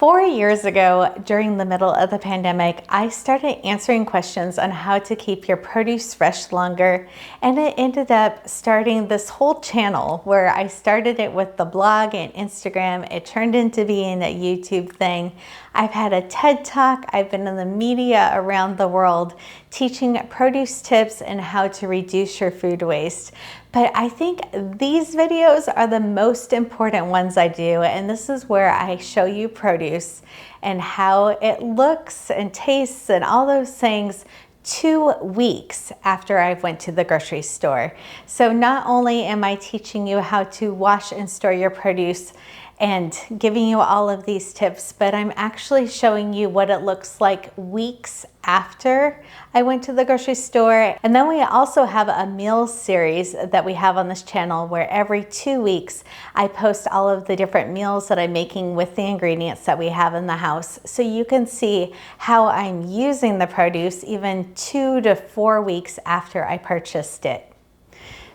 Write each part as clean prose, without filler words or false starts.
4 years ago, during the middle of the pandemic, I started answering questions on how to keep your produce fresh longer, and it ended up starting this whole channel where I started it with the blog and Instagram. It turned into being a YouTube thing. I've had a TED Talk. I've been in the media around the world teaching produce tips and how to reduce your food waste. But I think these videos are the most important ones I do, and this is where I show you produce and how it looks and tastes and all those things 2 weeks after I went to the grocery store. So not only am I teaching you how to wash and store your produce and giving you all of these tips, but I'm actually showing you what it looks like weeks after I went to the grocery store. And then we also have a meal series that we have on this channel where every 2 weeks I post all of the different meals that I'm making with the ingredients that we have in the house, so you can see how I'm using the produce even 2 to 4 weeks after I purchased it.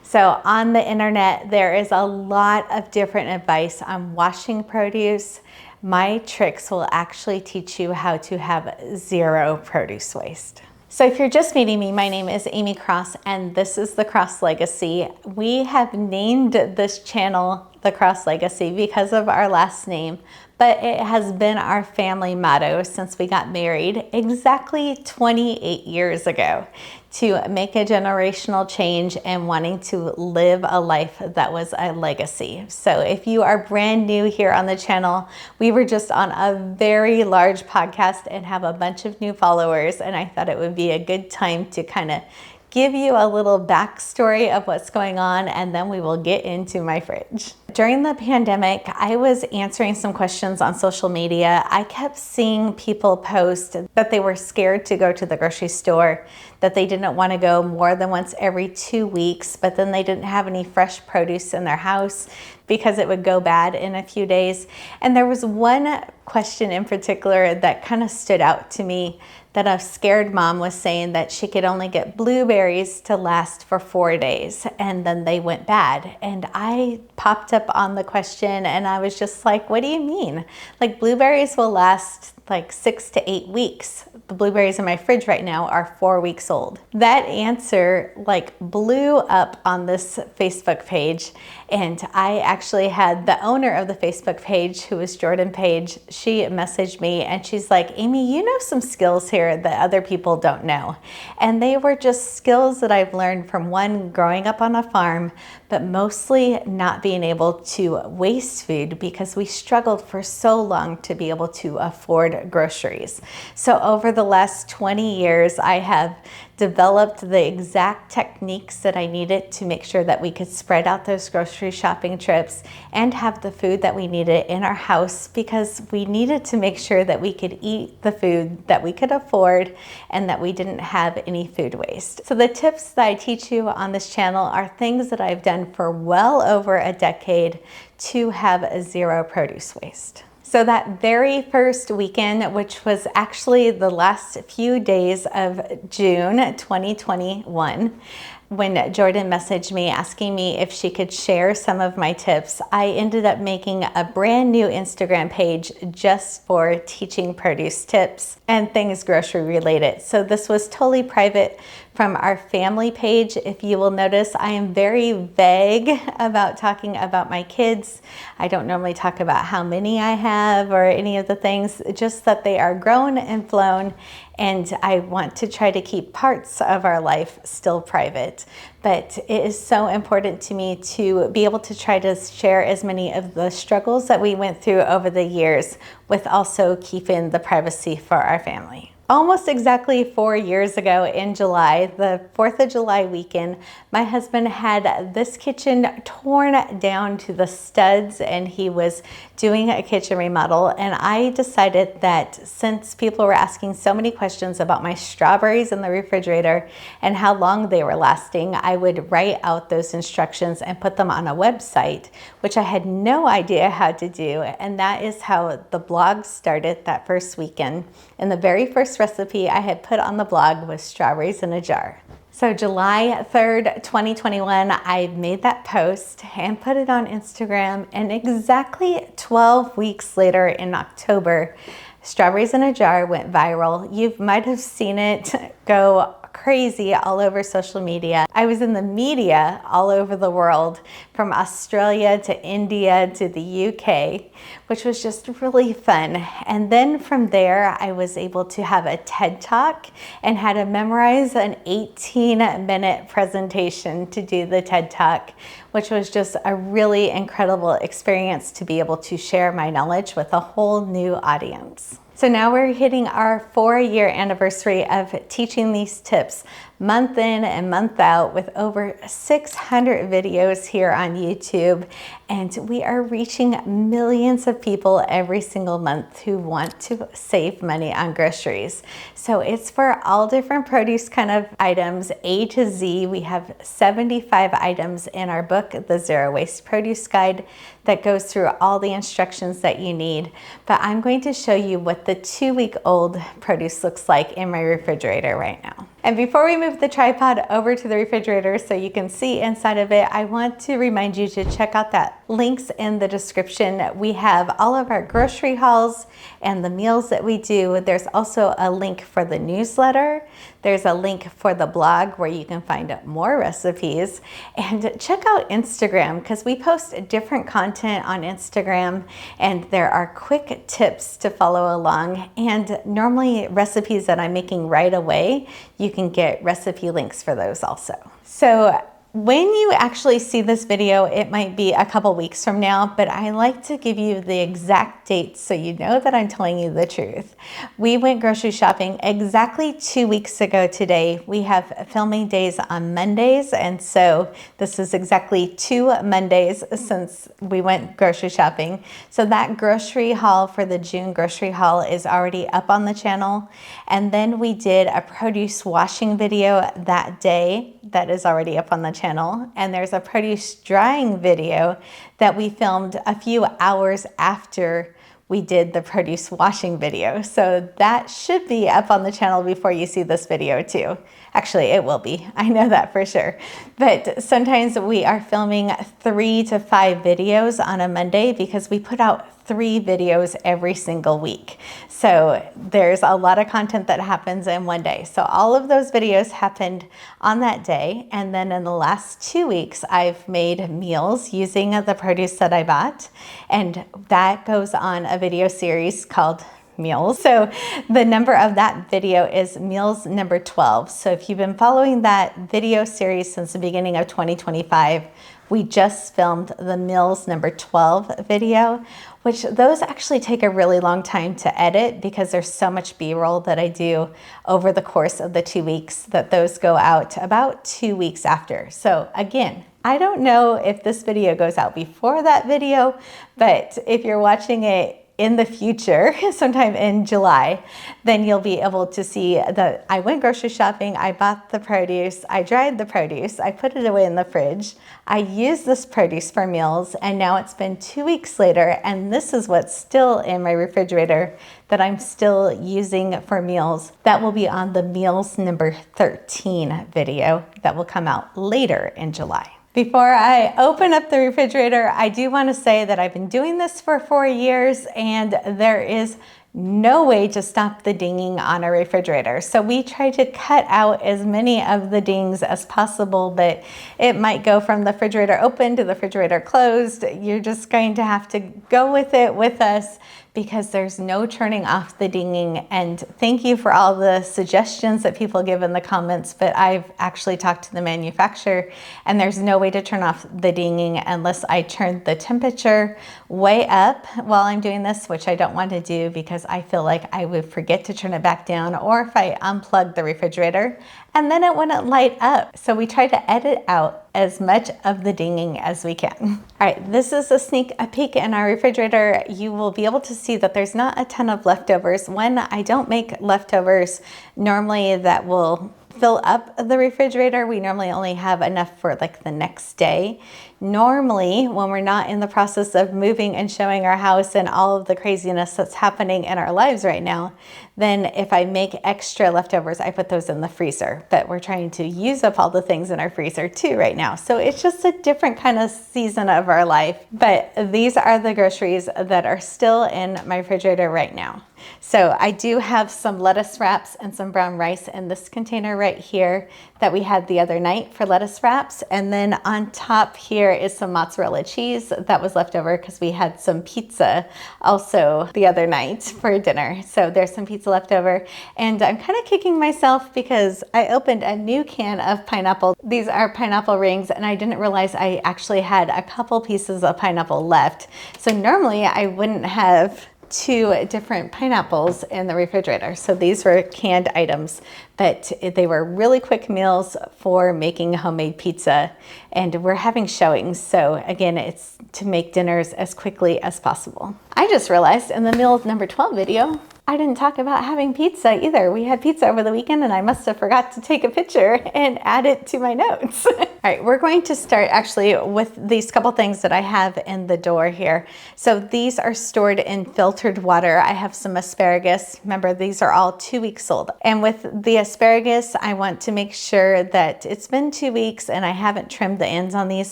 So on the internet, there is a lot of different advice on washing produce. My tricks will actually teach you how to have zero produce waste. So if you're just meeting me, my name is Amy Cross, and this is the Cross Legacy. We have named this channel the Cross Legacy because of our last name, but it has been our family motto since we got married exactly 28 years ago, to make a generational change and wanting to live a life that was a legacy. So if you are brand new here on the channel, we were just on a very large podcast and have a bunch of new followers, and I thought it would be a good time to kind of give you a little backstory of what's going on, and then we will get into my fridge. During the pandemic, I was answering some questions on social media. I kept seeing people post that they were scared to go to the grocery store, that they didn't want to go more than once every 2 weeks, but then they didn't have any fresh produce in their house because it would go bad in a few days. And there was one question in particular that kind of stood out to me, that a scared mom was saying that she could only get blueberries to last for 4 days and then they went bad. And I popped up on the question and I was just like, what do you mean? Like, blueberries will last like 6 to 8 weeks. The blueberries in my fridge right now are 4 weeks old. That answer like blew up on this Facebook page, and I actually had the owner of the Facebook page, who was Jordan Page, she messaged me and she's like, Amy, you know some skills here that other people don't know. And they were just skills that I've learned from, one, growing up on a farm, but mostly not being able to waste food because we struggled for so long to be able to afford groceries. So over the last 20 years, I have developed the exact techniques that I needed to make sure that we could spread out those grocery shopping trips and have the food that we needed in our house, because we needed to make sure that we could eat the food that we could afford and that we didn't have any food waste. So the tips that I teach you on this channel are things that I've done for well over a decade to have zero produce waste. So that very first weekend, which was actually the last few days of June 2021, when Jordan messaged me asking me if she could share some of my tips, I ended up making a brand new Instagram page just for teaching produce tips and things grocery related. So this was totally private from our family page. If you will notice, I am very vague about talking about my kids. I don't normally talk about how many I have or any of the things, just that they are grown and flown, and I want to try to keep parts of our life still private. But it is so important to me to be able to try to share as many of the struggles that we went through over the years, with also keeping the privacy for our family. Almost exactly 4 years ago in July, the 4th of July weekend, my husband had this kitchen torn down to the studs, and he was doing a kitchen remodel. And I decided that since people were asking so many questions about my strawberries in the refrigerator and how long they were lasting, I would write out those instructions and put them on a website, which I had no idea how to do. And that is how the blog started that first weekend. And the very first recipe I had put on the blog was strawberries in a jar. So July 3rd, 2021, I made that post and put it on Instagram, and exactly 12 weeks later in October, Strawberries in a Jar went viral. You might have seen it go crazy all over social media. I was in the media all over the world, from Australia to India to the UK, which was just really fun. And then from there, I was able to have a TED Talk and had to memorize an 18-minute presentation to do the TED Talk, which was just a really incredible experience to be able to share my knowledge with a whole new audience. So now we're hitting our 4-year anniversary of teaching these tips month in and month out, with over 600 videos here on YouTube. And we are reaching millions of people every single month who want to save money on groceries. So it's for all different produce kind of items, A to Z. We have 75 items in our book, The Zero Waste Produce Guide, that goes through all the instructions that you need. But I'm going to show you what the 2-week-old produce looks like in my refrigerator right now. And before we move the tripod over to the refrigerator so you can see inside of it, I want to remind you to check out that links in the description. We have all of our grocery hauls and the meals that we do. There's also a link for the newsletter. There's a link for the blog where you can find more recipes. And check out Instagram, because we post different content on Instagram, and there are quick tips to follow along, and normally recipes that I'm making right away. You can get recipe links for those also. So when you actually see this video, it might be a couple weeks from now, but I like to give you the exact date so you know that I'm telling you the truth. We went grocery shopping exactly 2 weeks ago today. We have filming days on Mondays, and so this is exactly 2 Mondays since we went grocery shopping. So that grocery haul for the June grocery haul is already up on the channel. And then we did a produce washing video that day that is already up on the channel. And there's a produce drying video that we filmed a few hours after we did the produce washing video. So that should be up on the channel before you see this video too. Actually, it will be. I know that for sure. But sometimes we are filming 3 to 5 videos on a Monday because we put out 3 videos every single week. So there's a lot of content that happens in one day. So all of those videos happened on that day. And then in the last 2 weeks, I've made meals using the produce that I bought. And that goes on a video series called Meals. So the number of that video is meals number 12. So if you've been following that video series since the beginning of 2025, we just filmed the meals number 12 video, which those actually take a really long time to edit because there's so much B-roll that I do over the course of the 2 weeks that those go out about 2 weeks after. So again, I don't know if this video goes out before that video, but if you're watching it in the future, sometime in July, then you'll be able to see that I went grocery shopping, I bought the produce, I dried the produce, I put it away in the fridge, I used this produce for meals, and now it's been 2 weeks later, and this is what's still in my refrigerator that I'm still using for meals. That will be on the meals number 13 video that will come out later in July. Before I open up the refrigerator, I do want to say that I've been doing this for 4 years, and there is no way to stop the dinging on a refrigerator. So we try to cut out as many of the dings as possible, but it might go from the refrigerator open to the refrigerator closed. You're just going to have to go with it with us because there's no turning off the dinging. And thank you for all the suggestions that people give in the comments, but I've actually talked to the manufacturer, and there's no way to turn off the dinging unless I turn the temperature way up while I'm doing this, which I don't want to do because I feel like I would forget to turn it back down, or if I unplug the refrigerator and then it wouldn't light up. So we try to edit out as much of the dinging as we can. All right, this is a sneak peek in our refrigerator. You will be able to see that there's not a ton of leftovers. When I don't make leftovers, normally that will fill up the refrigerator. We normally only have enough for like the next day. Normally, when we're not in the process of moving and showing our house and all of the craziness that's happening in our lives right now, then if I make extra leftovers, I put those in the freezer. But we're trying to use up all the things in our freezer too right now. So it's just a different kind of season of our life. But these are the groceries that are still in my refrigerator right now. So I do have some lettuce wraps and some brown rice in this container right here that we had the other night for lettuce wraps. And then on top here is some mozzarella cheese that was left over because we had some pizza also the other night for dinner. So there's some pizza left over. And I'm kind of kicking myself because I opened a new can of pineapple. These are pineapple rings, and I didn't realize I actually had a couple pieces of pineapple left. So normally I wouldn't have 2 different pineapples in the refrigerator. So these were canned items, but they were really quick meals for making homemade pizza, and we're having showings. So again, it's to make dinners as quickly as possible. I just realized in the meal number 12 video, I didn't talk about having pizza either. We had pizza over the weekend, and I must have forgot to take a picture and add it to my notes. All right, we're going to start actually with these couple things that I have in the door here. So these are stored in filtered water. I have some asparagus. Remember, these are all 2 weeks old. And with the asparagus, I want to make sure that it's been 2 weeks and I haven't trimmed the ends on these.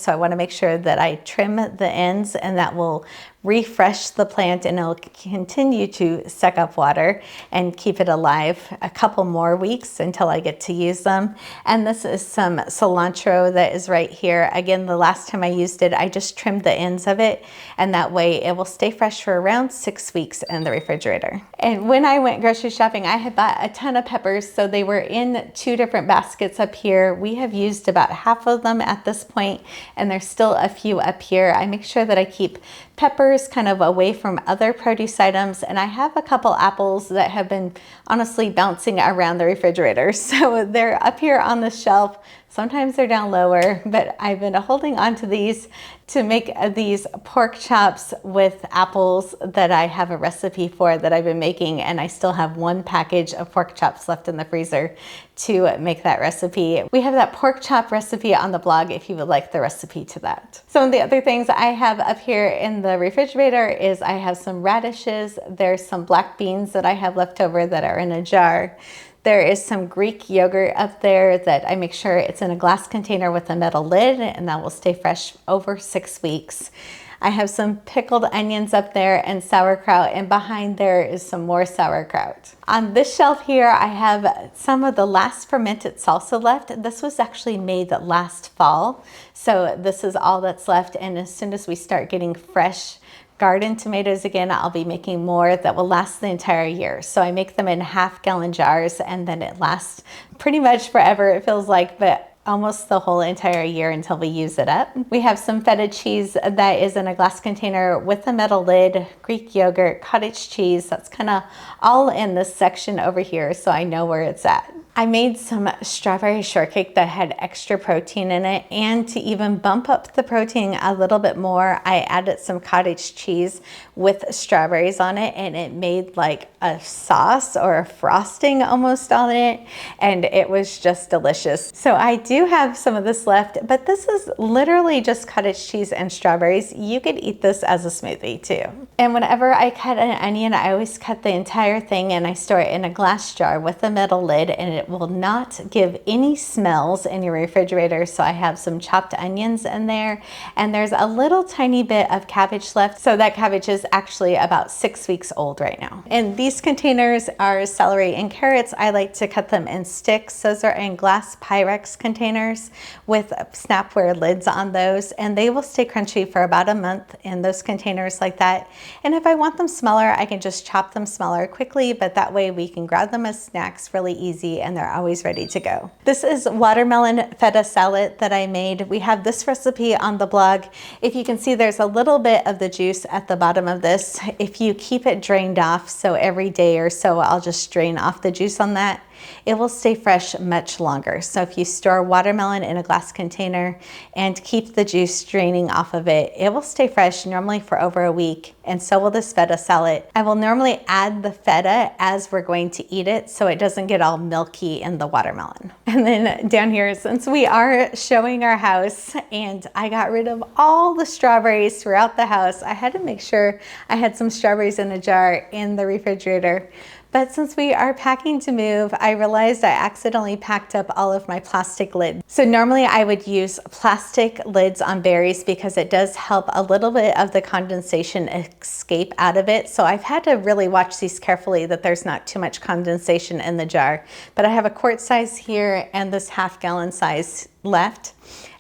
So I want to make sure that I trim the ends, and that will refresh the plant, and it'll continue to suck up water and keep it alive a couple more weeks until I get to use them. And this is some cilantro that is right here. Again, the last time I used it, I just trimmed the ends of it, and that way it will stay fresh for around 6 weeks in the refrigerator. And when I went grocery shopping, I had bought a ton of peppers, so they were in 2 different baskets up here. We have used about half of them at this point, and there's still a few up here. I make sure that I keep peppers kind of away from other produce items, and I have a couple apples that have been honestly bouncing around the refrigerator. So they're up here on the shelf. Sometimes they're down lower, but I've been holding on to these to make these pork chops with apples that I have a recipe for that I've been making, and I still have 1 package of pork chops left in the freezer to make that recipe. We have that pork chop recipe on the blog if you would like the recipe to that. Some of the other things I have up here in the refrigerator is I have some radishes. There's some black beans that I have left over that are in a jar. There is some Greek yogurt up there that I make sure it's in a glass container with a metal lid, and that will stay fresh over 6 weeks. I have some pickled onions up there and sauerkraut, and behind there is some more sauerkraut. On this shelf here, I have some of the last fermented salsa left. This was actually made last fall, so this is all that's left. And as soon as we start getting fresh garden tomatoes again, I'll be making more that will last the entire year. So I make them in half-gallon jars, and then it lasts pretty much forever, it feels like, but almost the whole entire year until we use it up. We have some feta cheese that is in a glass container with a metal lid, Greek yogurt, cottage cheese. That's kind of all in this section over here, so I know where it's at. I made some strawberry shortcake that had extra protein in it, and to even bump up the protein a little bit more, I added some cottage cheese with strawberries on it, and it made like a sauce or a frosting almost on it, and it was just delicious. So I do have some of this left, but this is literally just cottage cheese and strawberries. You could eat this as a smoothie too. And whenever I cut an onion, I always cut the entire thing and I store it in a glass jar with a metal lid, and it will not give any smells in your refrigerator. So I have some chopped onions in there, and there's a little tiny bit of cabbage left. So that cabbage is actually about 6 weeks old right now. And these containers are celery and carrots. I like to cut them in sticks. Those are in glass Pyrex containers with snapware lids on those, and they will stay crunchy for about a month in those containers like that. And if I want them smaller, I can just chop them smaller quickly, but that way we can grab them as snacks really easy, and they're always ready to go. This is watermelon feta salad that I made. We have this recipe on the blog. If you can see, there's a little bit of the juice at the bottom of this. If you keep it drained off, so every day or so I'll just drain off the juice on that, it will stay fresh much longer. So if you store watermelon in a glass container and keep the juice draining off of it, it will stay fresh normally for over a week, and so will this feta salad. I will normally add the feta as we're going to eat it so it doesn't get all milky recipe in the watermelon. And then down here, since we are showing our house and I got rid of all the strawberries throughout the house, I had to make sure I had some strawberries in a jar in the refrigerator. But since we are packing to move, I realized I accidentally packed up all of my plastic lids. So normally I would use plastic lids on berries because it does help a little bit of the condensation escape out of it. So I've had to really watch these carefully that there's not too much condensation in the jar. But I have a quart size here and this half-gallon size left.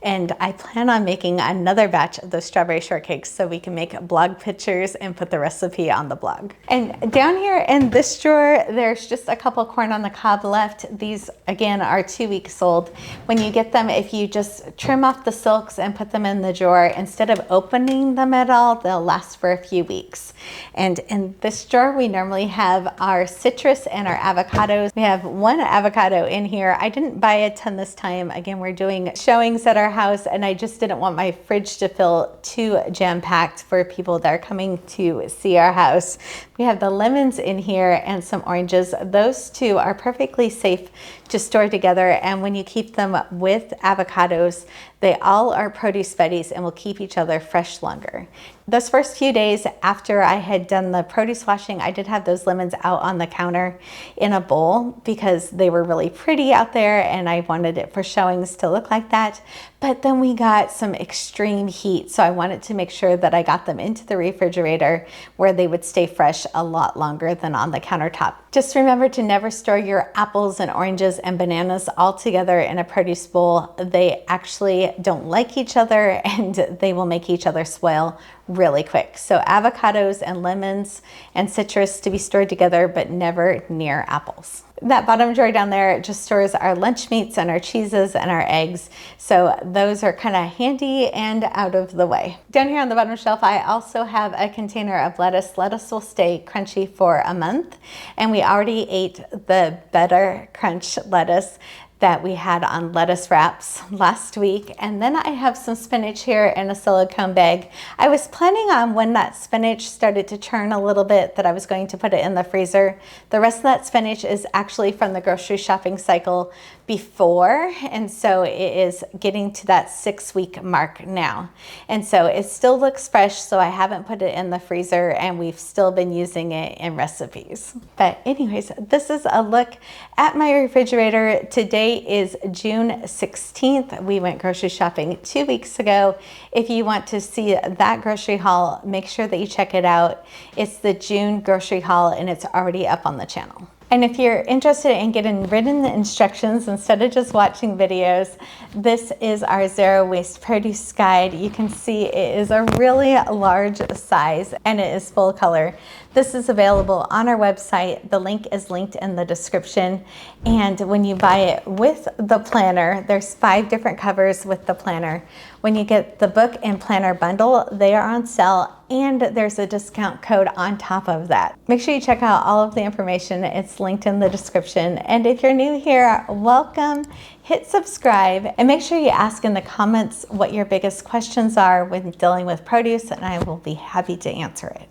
And I plan on making another batch of those strawberry shortcakes so we can make blog pictures and put the recipe on the blog. And down here in this drawer, there's just a couple corn on the cob left. These, again, are 2 weeks old. When you get them, if you just trim off the silks and put them in the drawer, instead of opening them at all, they'll last for a few weeks. And in this drawer, we normally have our citrus and our avocados. We have one avocado in here. I didn't buy a ton this time. Again, we're doing showings at our house and I just didn't want my fridge to feel too jam-packed for people that are coming to see our house. We have the lemons in here and some oranges. Those two are perfectly safe to store together, and when you keep them with avocados, they all are produce veggies and will keep each other fresh longer. Those first few days after I had done the produce washing, I did have those lemons out on the counter in a bowl because they were really pretty out there and I wanted it for showings to look like that. But then we got some extreme heat, so I wanted to make sure that I got them into the refrigerator where they would stay fresh a lot longer than on the countertop. Just remember to never store your apples and oranges and bananas all together in a produce bowl. They actually don't like each other and they will make each other spoil really quick. So avocados and lemons and citrus to be stored together, but never near apples. That bottom drawer down there just stores our lunch meats and our cheeses and our eggs. So those are kind of handy and out of the way. Down here on the bottom shelf, I also have a container of lettuce. Lettuce will stay crunchy for a month. And we already ate the Better Crunch lettuce that we had on lettuce wraps last week. And then I have some spinach here in a silicone bag. I was planning on when that spinach started to turn a little bit that I was going to put it in the freezer. The rest of that spinach is actually from the grocery shopping cycle before, and so it is getting to that 6-week mark now. And so it still looks fresh, so I haven't put it in the freezer and we've still been using it in recipes. But anyways, this is a look at my refrigerator. Today is June 16th. We went grocery shopping 2 weeks ago. If you want to see that grocery haul, make sure that you check it out. It's the June grocery haul and it's already up on the channel. And if you're interested in getting written instructions instead of just watching videos, this is our zero waste produce guide. You can see it is a really large size and it is full color. This is available on our website. The link is linked in the description. And when you buy it with the planner, there's 5 different covers with the planner. When you get the book and planner bundle, they are on sale and there's a discount code on top of that. Make sure you check out all of the information. It's linked in the description. And if you're new here, welcome. Hit subscribe and make sure you ask in the comments what your biggest questions are when dealing with produce and I will be happy to answer it.